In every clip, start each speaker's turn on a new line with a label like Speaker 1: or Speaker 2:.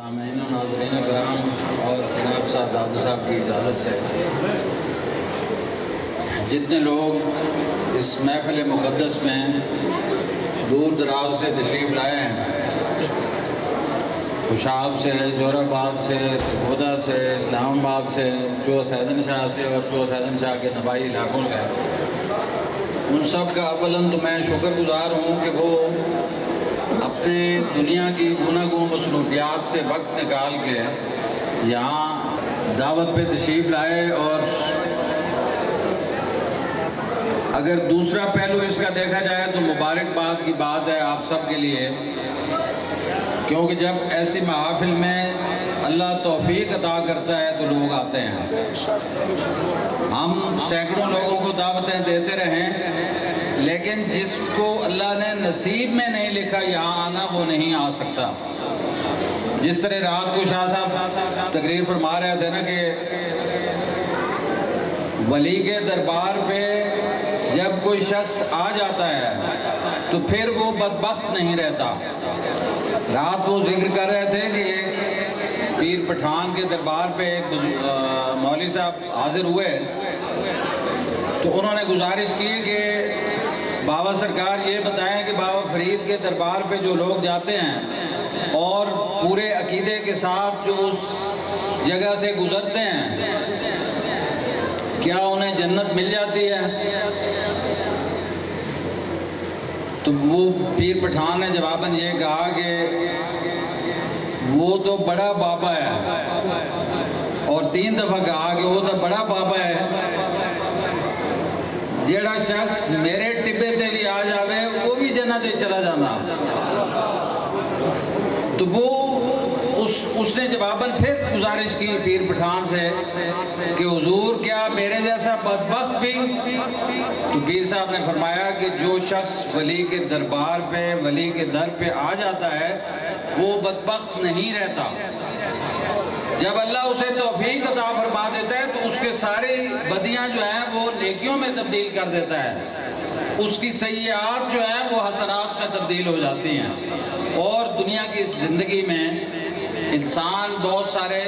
Speaker 1: سامعین و ناظرین کرام اور جناب صاحب دادو صاحب کی اجازت سے جتنے لوگ اس محفل مقدس میں دور دراز سے تشریف لائے ہیں، خوشاب سے، جوہر آباد سے، سرگودا سے، اسلام آباد سے، چوہ سیدن شاہ سے اور چوہ سیدن شاہ کے نواحی علاقوں سے، ان سب کا اولاً تو میں شکر گزار ہوں کہ وہ اپنے دنیا کی گوناگون مصروفیات سے وقت نکال کے یہاں دعوت پہ تشریف لائے۔ اور اگر دوسرا پہلو اس کا دیکھا جائے تو مبارکباد کی بات ہے آپ سب کے لیے، کیونکہ جب ایسی محافل میں اللہ توفیق عطا کرتا ہے تو لوگ آتے ہیں۔ ہم سینکڑوں لوگوں کو دعوتیں دیتے رہیں، لیکن جس کو اللہ نے نصیب میں نہیں لکھا یہاں آنا وہ نہیں آ سکتا۔ جس طرح رات کو شاہ صاحب تقریر فرما رہے تھے نا کہ ولی کے دربار پہ جب کوئی شخص آ جاتا ہے تو پھر وہ بدبخت نہیں رہتا۔ رات وہ ذکر کر رہے تھے کہ پیر پٹھان کے دربار پہ ایک مولوی صاحب حاضر ہوئے تو انہوں نے گزارش کی کہ بابا سرکار یہ بتائیں کہ بابا فرید کے دربار پہ جو لوگ جاتے ہیں اور پورے عقیدے کے ساتھ جو اس جگہ سے گزرتے ہیں کیا انہیں جنت مل جاتی ہے؟ تو وہ پیر پٹھان نے جواباً یہ کہا کہ وہ تو بڑا بابا ہے، اور 3 دفعہ کہا کہ وہ تو بڑا بابا ہے، جیڑا شخص میرے ٹبے تے بھی آ جاوے وہ بھی جنت چلا جانا۔ تو وہ اس نے جواباً پھر گزارش کی پیر پٹھان سے کہ حضور کیا میرے جیسا بدبخت بھی؟ تو پیر صاحب نے فرمایا کہ جو شخص ولی کے دربار پہ، ولی کے در پہ آ جاتا ہے وہ بدبخت نہیں رہتا۔ جب اللہ اسے توفیق عطا فرما دیتا ہے تو اس کے ساری بدیاں جو ہیں وہ نیکیوں میں تبدیل کر دیتا ہے، اس کی سیئات جو ہیں وہ حسنات میں تبدیل ہو جاتی ہیں۔ اور دنیا کی زندگی میں انسان بہت سارے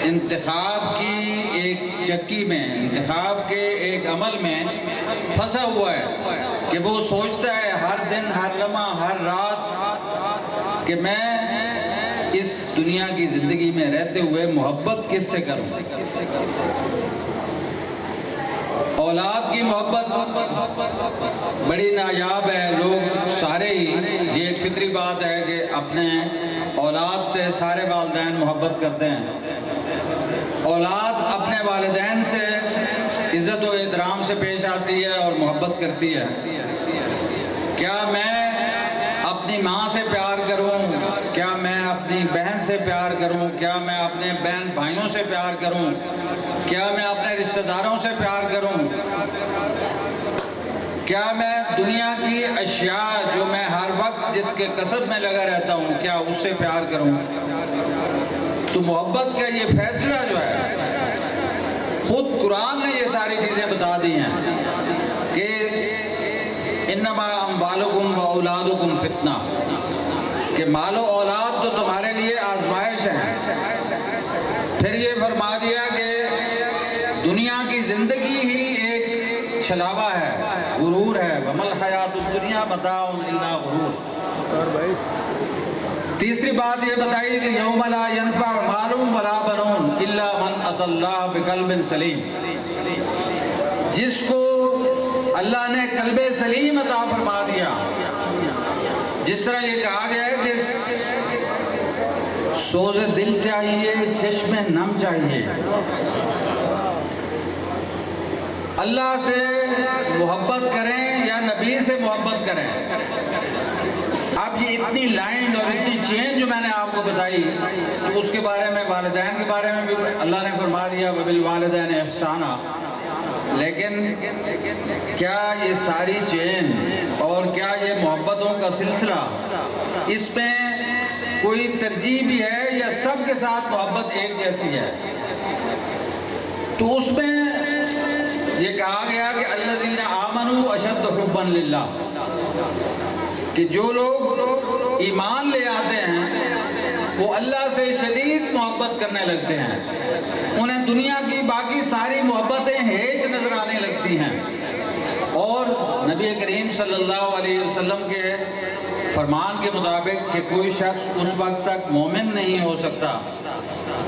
Speaker 1: انتخاب کی ایک چکی میں، انتخاب کے ایک عمل میں پھنسا ہوا ہے کہ وہ سوچتا ہے ہر دن، ہر لمحہ، ہر رات کہ میں اس دنیا کی زندگی میں رہتے ہوئے محبت کس سے کروں؟ اولاد کی محبت بڑی نایاب ہے، لوگ سارے ہی، یہ ایک فطری بات ہے کہ اپنے اولاد سے سارے والدین محبت کرتے ہیں۔ اولاد اپنے والدین سے عزت و احترام سے پیش آتی ہے اور محبت کرتی ہے۔ کیا میں اپنی ماں سے پیار کروں؟ کیا میں اپنی بہن سے پیار کروں؟ کیا میں اپنے بہن بھائیوں سے پیار کروں؟ کیا میں اپنے رشتہ داروں سے پیار کروں؟ کیا میں دنیا کی اشیاء جو میں ہر وقت جس کے قصد میں لگا رہتا ہوں کیا اس سے پیار کروں؟ تو محبت کا یہ فیصلہ جو ہے خود قرآن نے یہ ساری چیزیں بتا دی ہیں کہ انما اموالکم و اولادکم فتنہ، کہ مال و اولاد تو تمہارے لیے آزمائش ہے۔ پھر یہ فرما دیا کہ دنیا کی زندگی ہی ایک چھلاوا ہے، غرور ہے، وَمَا الْحَيَاةُ الدُّنْيَا مَتَاعٌ إِلَّا غُرُورٌ۔ تیسری بات یہ بتائی کہ یوم لا ينفع مال ولا بنون الا من اتى اللہ بقلب سلیم، جس کو اللہ نے قلب سلیم عطا فرما دیا۔ جس طرح یہ کہا گیا ہے کہ سوز دل چاہیے، چشم نم چاہیے۔ اللہ سے محبت کریں یا نبی سے محبت کریں۔ اب یہ اتنی لائن اور اتنی چین جو میں نے آپ کو بتائی تو اس کے بارے میں، والدین کے بارے میں بھی اللہ نے فرما دیا وَبِالْوَالِدَيْنِ إِحْسَانًا۔ لیکن کیا یہ ساری چین اور کیا یہ محبتوں کا سلسلہ، اس میں کوئی ترجیح بھی ہے یا سب کے ساتھ محبت ایک جیسی ہے؟ تو اس میں یہ کہا گیا کہ الذین آمنوا اشد حبا للہ، کہ جو لوگ ایمان لے آتے ہیں وہ اللہ سے شدید محبت کرنے لگتے ہیں، انہیں دنیا کی باقی ساری محبتیں ہیچ نظر آنے لگتی ہیں، اور نبی کریم صلی اللہ علیہ وسلم کے فرمان کے مطابق کہ کوئی شخص اس وقت تک مومن نہیں ہو سکتا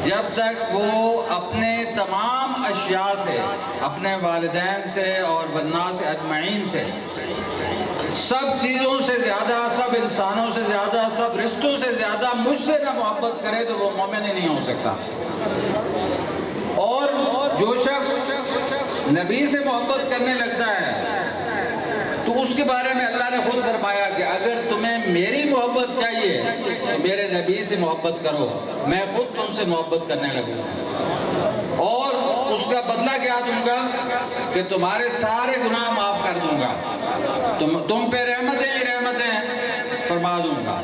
Speaker 1: جب تک وہ اپنے تمام اشیاء سے، اپنے والدین سے اور والناس اجمعین سے، سب چیزوں سے زیادہ، سب انسانوں سے زیادہ، سب رشتوں سے زیادہ مجھ سے نہ محبت کرے تو وہ مومن ہی نہیں ہو سکتا۔ اور جو شخص نبی سے محبت کرنے لگتا ہے تو اس کے بارے میں اللہ نے خود فرمایا کہ اگر تمہیں میری محبت چاہیے تو میرے نبی سے محبت کرو، میں خود تم سے محبت کرنے لگوں، اور اس کا بدلہ کیا دوں گا کہ تمہارے سارے گناہ معاف کر دوں گا، تم پہ رحمتیں ہی رحمتیں فرما دوں گا۔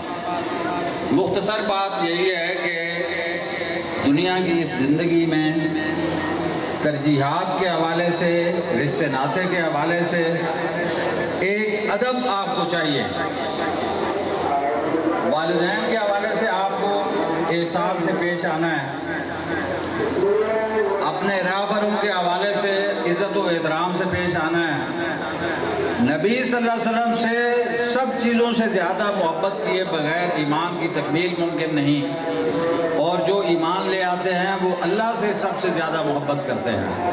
Speaker 1: مختصر بات یہی ہے کہ دنیا کی اس زندگی میں ترجیحات کے حوالے سے، رشتے ناتے کے حوالے سے ایک ادب آپ کو چاہیے۔ والدین کے حوالے سے آپ کو احسان سے پیش آنا ہے، اپنے رہبروں کے حوالے سے عزت و احترام سے پیش آنا ہے، نبی صلی اللہ علیہ وسلم سے سب چیزوں سے زیادہ محبت کیے بغیر ایمان کی تکمیل ممکن نہیں، اور جو ایمان لے آتے ہیں وہ اللہ سے سب سے زیادہ محبت کرتے ہیں۔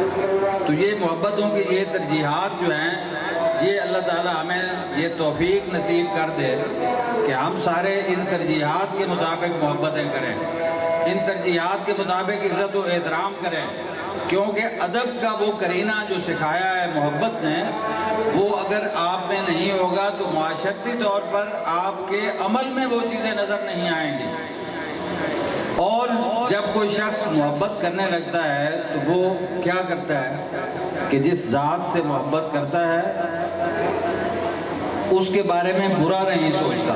Speaker 1: تو یہ محبتوں کی یہ ترجیحات جو ہیں، یہ اللہ تعالیٰ ہمیں یہ توفیق نصیب کر دے کہ ہم سارے ان ترجیحات کے مطابق محبتیں کریں، ان ترجیحات کے مطابق عزت و احترام کریں، کیونکہ ادب کا وہ کرینہ جو سکھایا ہے محبت نے، وہ اگر آپ میں نہیں ہوگا تو معاشرتی طور پر آپ کے عمل میں وہ چیزیں نظر نہیں آئیں گی۔ اور جب کوئی شخص محبت کرنے لگتا ہے تو وہ کیا کرتا ہے کہ جس ذات سے محبت کرتا ہے اس کے بارے میں برا نہیں سوچتا،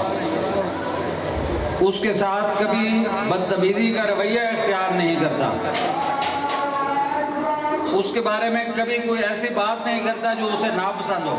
Speaker 1: اس کے ساتھ کبھی بدتمیزی کا رویہ اختیار نہیں کرتا، اس کے بارے میں کبھی کوئی ایسی بات نہیں کرتا جو اسے ناپسند ہو۔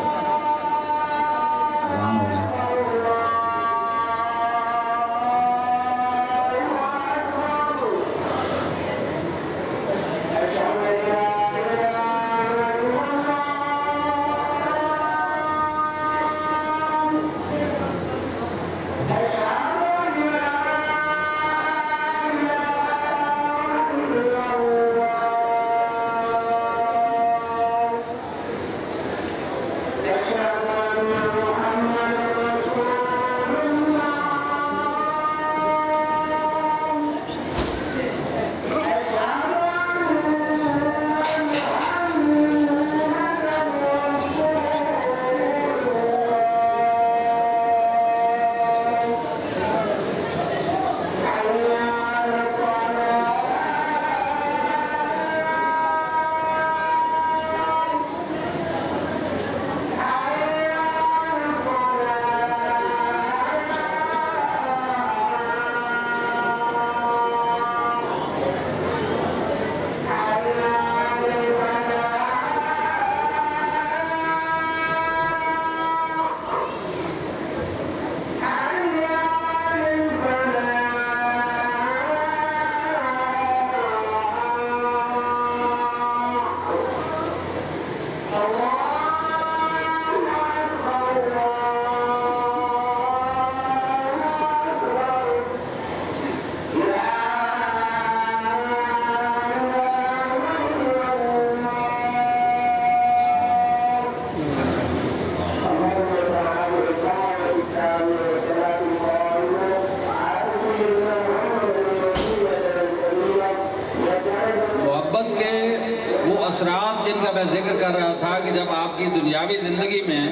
Speaker 1: اثرات جن کا میں ذکر کر رہا تھا کہ جب آپ کی دنیاوی زندگی میں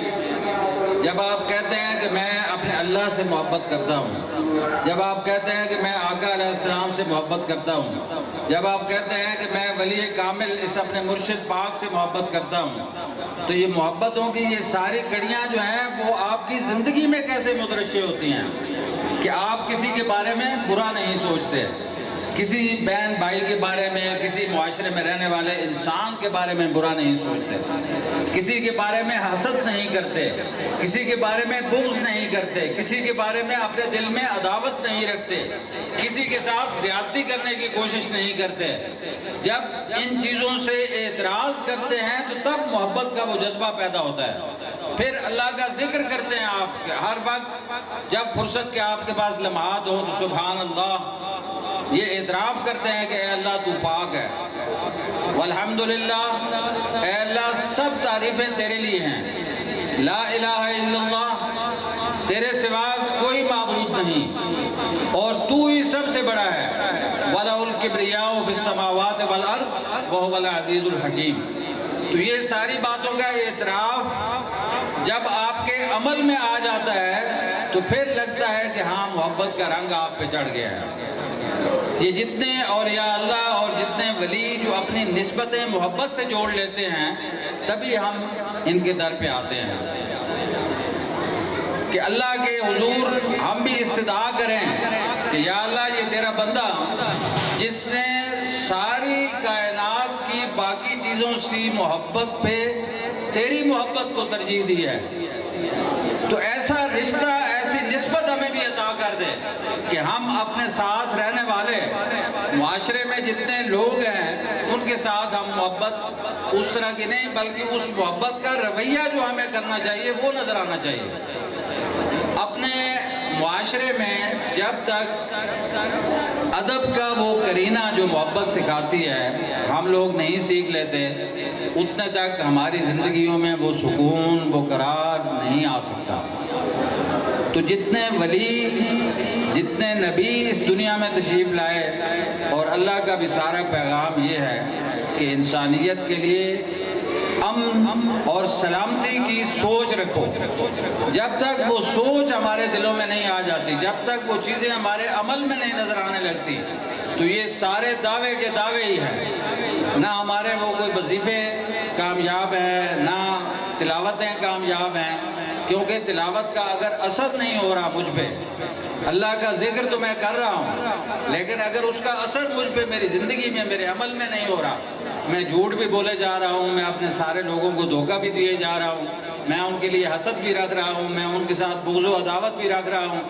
Speaker 1: جب آپ کہتے ہیں کہ میں اپنے اللہ سے محبت کرتا ہوں، جب آپ کہتے ہیں کہ میں آقا علیہ السلام سے محبت کرتا ہوں، جب آپ کہتے ہیں کہ میں ولی کامل اس اپنے مرشد پاک سے محبت کرتا ہوں، تو یہ محبتوں کی یہ ساری کڑیاں جو ہیں وہ آپ کی زندگی میں کیسے مترشح ہوتی ہیں کہ آپ کسی کے بارے میں برا نہیں سوچتے، کسی بہن بھائی کے بارے میں، کسی معاشرے میں رہنے والے انسان کے بارے میں برا نہیں سوچتے، کسی کے بارے میں حسد نہیں کرتے، کسی کے بارے میں بغض نہیں کرتے، کسی کے بارے میں اپنے دل میں عداوت نہیں رکھتے، کسی کے ساتھ زیادتی کرنے کی کوشش نہیں کرتے۔ جب ان چیزوں سے اعتراض کرتے ہیں تو تب محبت کا وہ جذبہ پیدا ہوتا ہے۔ پھر اللہ کا ذکر کرتے ہیں آپ ہر وقت، جب فرصت کے آپ کے پاس لمحات ہوں تو سبحان اللہ یہ اعتراف کرتے ہیں کہ اے اللہ تو پاک ہے، والحمدللہ، اے اللہ سب تعریفیں تیرے لیے ہیں، لا الہ الا اللہ، تیرے سوا کوئی معبود نہیں اور تو ہی سب سے بڑا ہے، وَلَهُ الْكِبْرِيَاءُ فِي السَّمَاوَاتِ وَالْأَرْضِ وَهُوَ الْعَزِيزُ الْحَكِيمُ۔ تو یہ ساری باتوں کا اعتراف جب آپ کے عمل میں آ جاتا ہے تو پھر لگتا ہے کہ ہاں محبت کا رنگ آپ پہ چڑھ گیا ہے۔ یہ جتنے اولیاء اللہ اور جتنے ولی جو اپنی نسبتیں محبت سے جوڑ لیتے ہیں تبھی ہم ان کے در پہ آتے ہیں کہ اللہ کے حضور ہم بھی استدعا کریں کہ یا اللہ یہ تیرا بندہ جس نے ساری کائنات کی باقی چیزوں سے محبت پہ تیری محبت کو ترجیح دی ہے، تو ایسا رشتہ، ایسی نسبت ہمیں بھی عطا کر دے کہ ہم اپنے ساتھ رہنے والے معاشرے میں جتنے لوگ ہیں ان کے ساتھ ہم محبت اس طرح کی نہیں بلکہ اس محبت کا رویہ جو ہمیں کرنا چاہیے وہ نظر آنا چاہیے۔ اپنے معاشرے میں جب تک ادب کا وہ قرینہ جو محبت سکھاتی ہے ہم لوگ نہیں سیکھ لیتے اتنے تک ہماری زندگیوں میں وہ سکون، وہ قرار نہیں آ سکتا۔ تو جتنے ولی، جتنے نبی اس دنیا میں تشریف لائے اور اللہ کا بھی سارا پیغام یہ ہے کہ انسانیت کے لیے امن اور سلامتی کی سوچ رکھو۔ جب تک وہ سوچ ہمارے دلوں میں نہیں آ جاتی، جب تک وہ چیزیں ہمارے عمل میں نہیں نظر آنے لگتی تو یہ سارے دعوے کے دعوے ہی ہیں، نہ ہمارے وہ کوئی وظیفے کامیاب ہیں، نہ تلاوتیں کامیاب ہیں، کیونکہ تلاوت کا اگر اثر نہیں ہو رہا مجھ پہ، اللہ کا ذکر تو میں کر رہا ہوں لیکن اگر اس کا اثر مجھ پہ میری زندگی میں، میرے عمل میں نہیں ہو رہا، میں جھوٹ بھی بولے جا رہا ہوں، میں اپنے سارے لوگوں کو دھوکہ بھی دیے جا رہا ہوں، میں ان کے لیے حسد بھی رکھ رہا ہوں، میں ان کے ساتھ بغض و عداوت بھی رکھ رہا ہوں،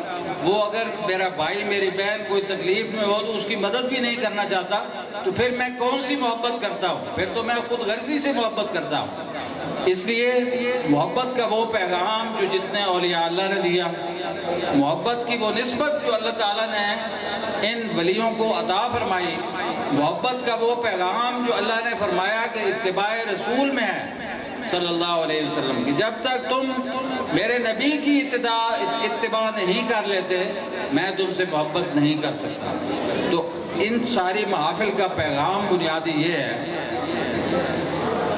Speaker 1: وہ اگر میرا بھائی، میری بہن کوئی تکلیف میں ہو تو اس کی مدد بھی نہیں کرنا چاہتا تو پھر میں کون سی محبت کرتا ہوں؟ پھر تو میں خود غرضی سے محبت کرتا ہوں۔ اس لیے محبت کا وہ پیغام جو جتنے اولیاء اللہ نے دیا، محبت کی وہ نسبت جو اللہ تعالیٰ نے ان ولیوں کو عطا فرمائی، محبت کا وہ پیغام جو اللہ نے فرمایا کہ اتباع رسول میں ہے صلی اللہ علیہ وسلم کی، جب تک تم میرے نبی کی اتباع نہیں کر لیتے میں تم سے محبت نہیں کر سکتا۔ تو ان ساری محافل کا پیغام بنیادی یہ ہے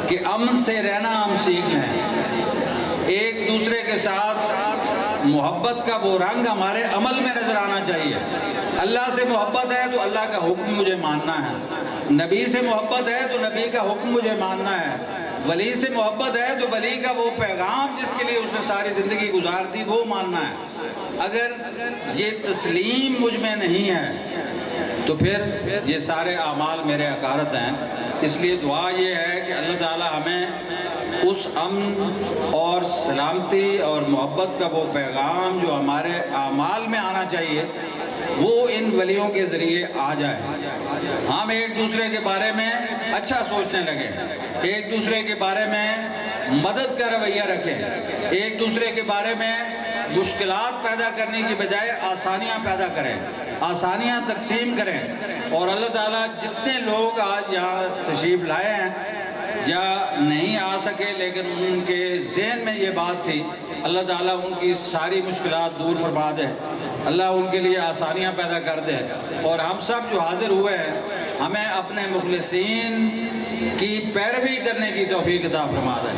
Speaker 1: کہ امن سے رہنا ہم سیکھ لیں، ایک دوسرے کے ساتھ محبت کا وہ رنگ ہمارے عمل میں نظر آنا چاہیے۔ اللہ سے محبت ہے تو اللہ کا حکم مجھے ماننا ہے، نبی سے محبت ہے تو نبی کا حکم مجھے ماننا ہے، ولی سے محبت ہے تو ولی کا وہ پیغام جس کے لیے اس نے ساری زندگی گزار دی وہ ماننا ہے۔ اگر یہ تسلیم مجھ میں نہیں ہے تو پھر یہ سارے اعمال میرے عقارت ہیں۔ اس لیے دعا یہ ہے کہ اللہ تعالی ہمیں اس امن اور سلامتی اور محبت کا وہ پیغام جو ہمارے اعمال میں آنا چاہیے وہ ان ولیوں کے ذریعے آ جائے، ہم ایک دوسرے کے بارے میں اچھا سوچنے لگیں، ایک دوسرے کے بارے میں مدد کا رویہ رکھیں، ایک دوسرے کے بارے میں مشکلات پیدا کرنے کی بجائے آسانیاں پیدا کریں، آسانیاں تقسیم کریں۔ اور اللہ تعالیٰ جتنے لوگ آج یہاں تشریف لائے ہیں یا نہیں آ سکے لیکن ان کے ذہن میں یہ بات تھی، اللہ تعالیٰ ان کی ساری مشکلات دور فرما دے، اللہ ان کے لیے آسانیاں پیدا کر دے، اور ہم سب جو حاضر ہوئے ہیں ہمیں اپنے مخلصین کی پیروی کرنے کی توفیق عطا فرما دے۔